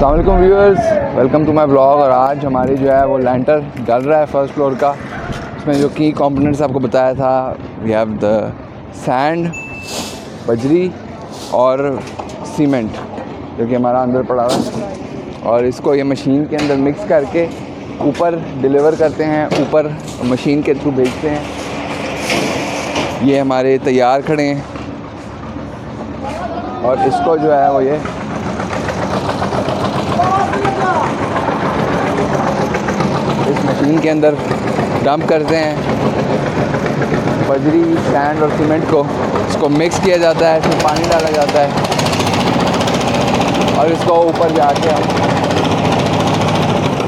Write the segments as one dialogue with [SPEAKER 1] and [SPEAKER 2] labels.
[SPEAKER 1] अस्सलाम वालेकुम viewers, welcome to my blog. और आज हमारी जो है वो लैंटर डल रहा है फर्स्ट फ्लोर का। उसमें जो की कंपोनेंट्स आपको बताया था, वी हैव द सैंड, बजरी और सीमेंट जो कि हमारा अंदर पड़ा हुआ है, और इसको ये मशीन के अंदर मिक्स करके ऊपर डिलीवर करते हैं, ऊपर मशीन के थ्रू भेजते हैं। ये हमारे तैयार खड़े हैं और इसको जो है वो ये इस मशीन के अंदर डंप करते हैं। बजरी, सैंड और सीमेंट को इसको मिक्स किया जाता है, फिर पानी डाला जाता है और इसको ऊपर जाके हम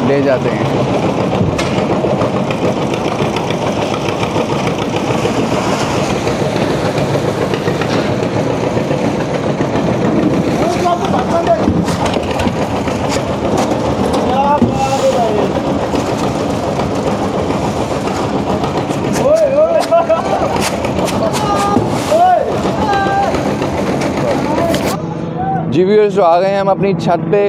[SPEAKER 1] ले जाते हैं। जी व्यूअर्स, जो आ गए हैं हम अपनी छत पे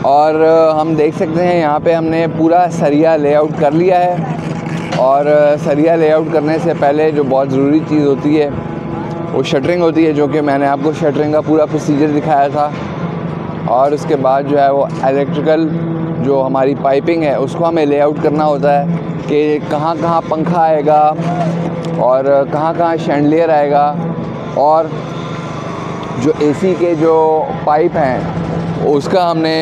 [SPEAKER 1] और हम देख सकते हैं यहाँ पे हमने पूरा सरिया लेआउट कर लिया है। और सरिया लेआउट करने से पहले जो बहुत ज़रूरी चीज़ होती है वो शटरिंग होती है, जो कि मैंने आपको शटरिंग का पूरा प्रोसीजर दिखाया था। और उसके बाद जो है वो इलेक्ट्रिकल जो हमारी पाइपिंग है उसको हमें लेआउट करना होता है कि कहाँ कहाँ पंखा आएगा और कहाँ कहाँ शैंडलियर आएगा, और जो एसी के जो पाइप हैं उसका हमने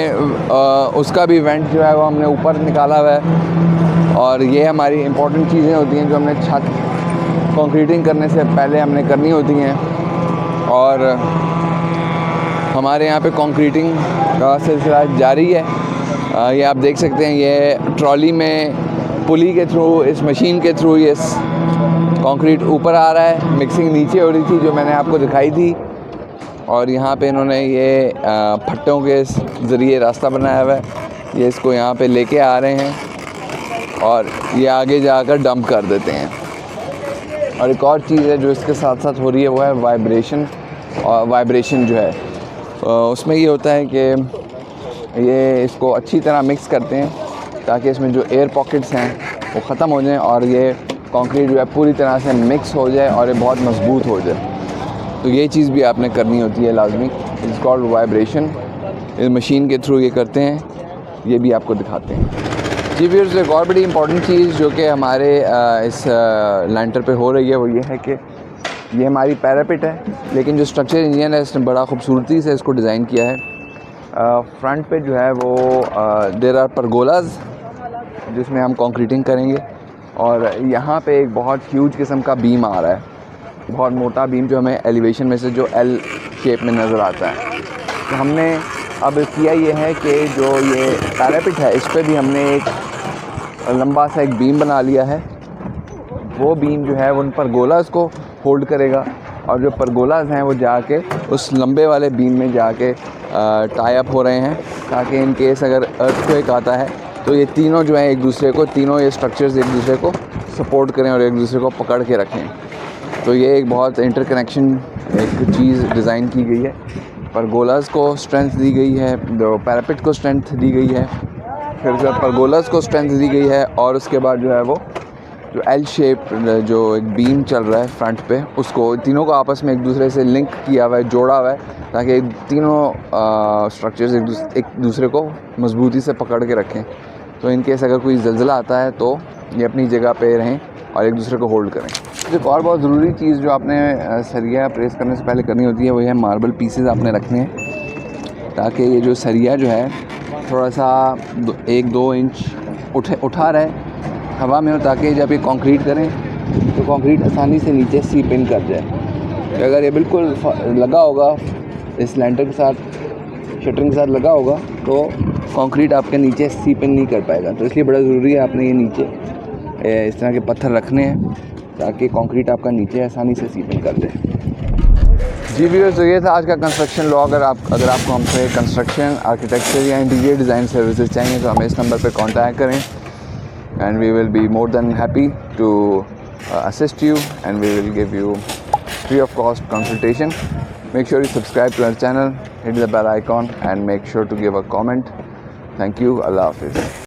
[SPEAKER 1] उसका भी वेंट जो है वो हमने ऊपर निकाला हुआ है। और ये हमारी इम्पोर्टेंट चीज़ें होती हैं जो हमने छत कंक्रीटिंग करने से पहले हमने करनी होती हैं। और हमारे यहाँ पे कंक्रीटिंग का सिलसिला जारी है। ये आप देख सकते हैं, ये ट्रॉली में पुली के थ्रू, इस मशीन के थ्रू ये कंक्रीट ऊपर आ रहा है। मिक्सिंग नीचे हो रही थी जो मैंने आपको दिखाई थी, और यहाँ पे इन्होंने ये फट्टों के ज़रिए रास्ता बनाया हुआ है। ये इसको यहाँ पे लेके आ रहे हैं और ये आगे जाकर डंप कर देते हैं। और एक और चीज़ है जो इसके साथ साथ हो रही है वो है वाइब्रेशन। और वाइब्रेशन जो है उसमें ये होता है कि ये इसको अच्छी तरह मिक्स करते हैं ताकि इसमें जो एयर पॉकेट्स हैं वो ख़त्म हो जाएं और ये कंक्रीट जो है पूरी तरह से मिक्स हो जाए और ये बहुत मजबूत हो जाए। तो ये चीज़ भी आपने करनी होती है लाजमी। It's called vibration. इस मशीन के थ्रू ये करते हैं, ये भी आपको दिखाते हैं। जी व्यूअर्स, एक और बड़ी इंपॉर्टेंट चीज़ जो कि हमारे इस लैंटर पे हो रही है वो ये है कि ये हमारी पैरापिट है, लेकिन जो स्ट्रक्चर इंजीनियर है इसने बड़ा खूबसूरती से इसको डिज़ाइन किया है। फ्रंट पे जो है वो देयर आर परगोलाज जिसमें हम कंक्रीटिंग करेंगे, और यहाँ पे एक बहुत ह्यूज किस्म का बीम आ रहा है, बहुत मोटा बीम जो हमें एलिवेशन में से जो एल शेप में नज़र आता है। तो हमने अब किया ये है कि जो ये पैरापिट है इस पर भी हमने एक लंबा सा एक बीम बना लिया है। वो बीम जो है उन परगोलाज को होल्ड करेगा, और जो परगोलाज हैं वो जाके उस लंबे वाले बीम में जाके टाई अप हो रहे हैं ताकि इन केस अगर अर्थक्वेक आता है तो ये तीनों जो है एक दूसरे को, तीनों ये स्ट्रक्चर्स एक दूसरे को सपोर्ट करें और एक दूसरे को पकड़ के रखें। तो ये एक बहुत इंटरकनेक्शन एक चीज़ डिज़ाइन की गई है। परगोलाज को स्ट्रेंथ दी गई है, जो पैरापिट को स्ट्रेंथ दी गई है, फिर उसके बाद परगोलाज को स्ट्रेंथ दी गई है, और उसके बाद जो है वो जो एल शेप जो एक बीम चल रहा है फ्रंट पे, उसको तीनों को आपस में एक दूसरे से लिंक किया हुआ है, जोड़ा हुआ है, ताकि तीनों स्ट्रक्चर्स एक दूसरे को मजबूती से पकड़ के रखें। तो इन केस अगर कोई ज़लज़ला आता है तो ये अपनी जगह पे रहें और एक दूसरे को होल्ड करें। एक और बहुत ज़रूरी चीज़ जो आपने सरिया प्रेस करने से पहले करनी होती है वो है मार्बल पीसेस आपने रखने हैं, ताकि ये जो सरिया जो है थोड़ा सा 1-2 इंच उठा रहे हवा में हो, ताकि जब ये कंक्रीट करें तो कंक्रीट आसानी से नीचे सीप इन कर जाए। अगर ये बिल्कुल लगा होगा इस लैंटर के साथ, शटरिंग के साथ लगा होगा, तो कंक्रीट आपके नीचे सीप इन नहीं कर पाएगा। तो इसलिए बड़ा ज़रूरी है आपने ये नीचे इस तरह के पत्थर रखने हैं ताकि कंक्रीट आपका नीचे आसानी से सीपिंग कर दे। जी व्यूअर्स, तो ये था आज का कंस्ट्रक्शन लॉग। अगर आपको हमसे कंस्ट्रक्शन, आर्किटेक्चर या इंटीरियर डिज़ाइन सर्विसेज चाहिए तो हमें इस नंबर पर कांटेक्ट करें, and we will be more than happy to assist you, and we will give you free of cost consultation. Make sure you subscribe to our channel, hit the bell icon and make sure to give a comment. Thank you. Allah Hafiz.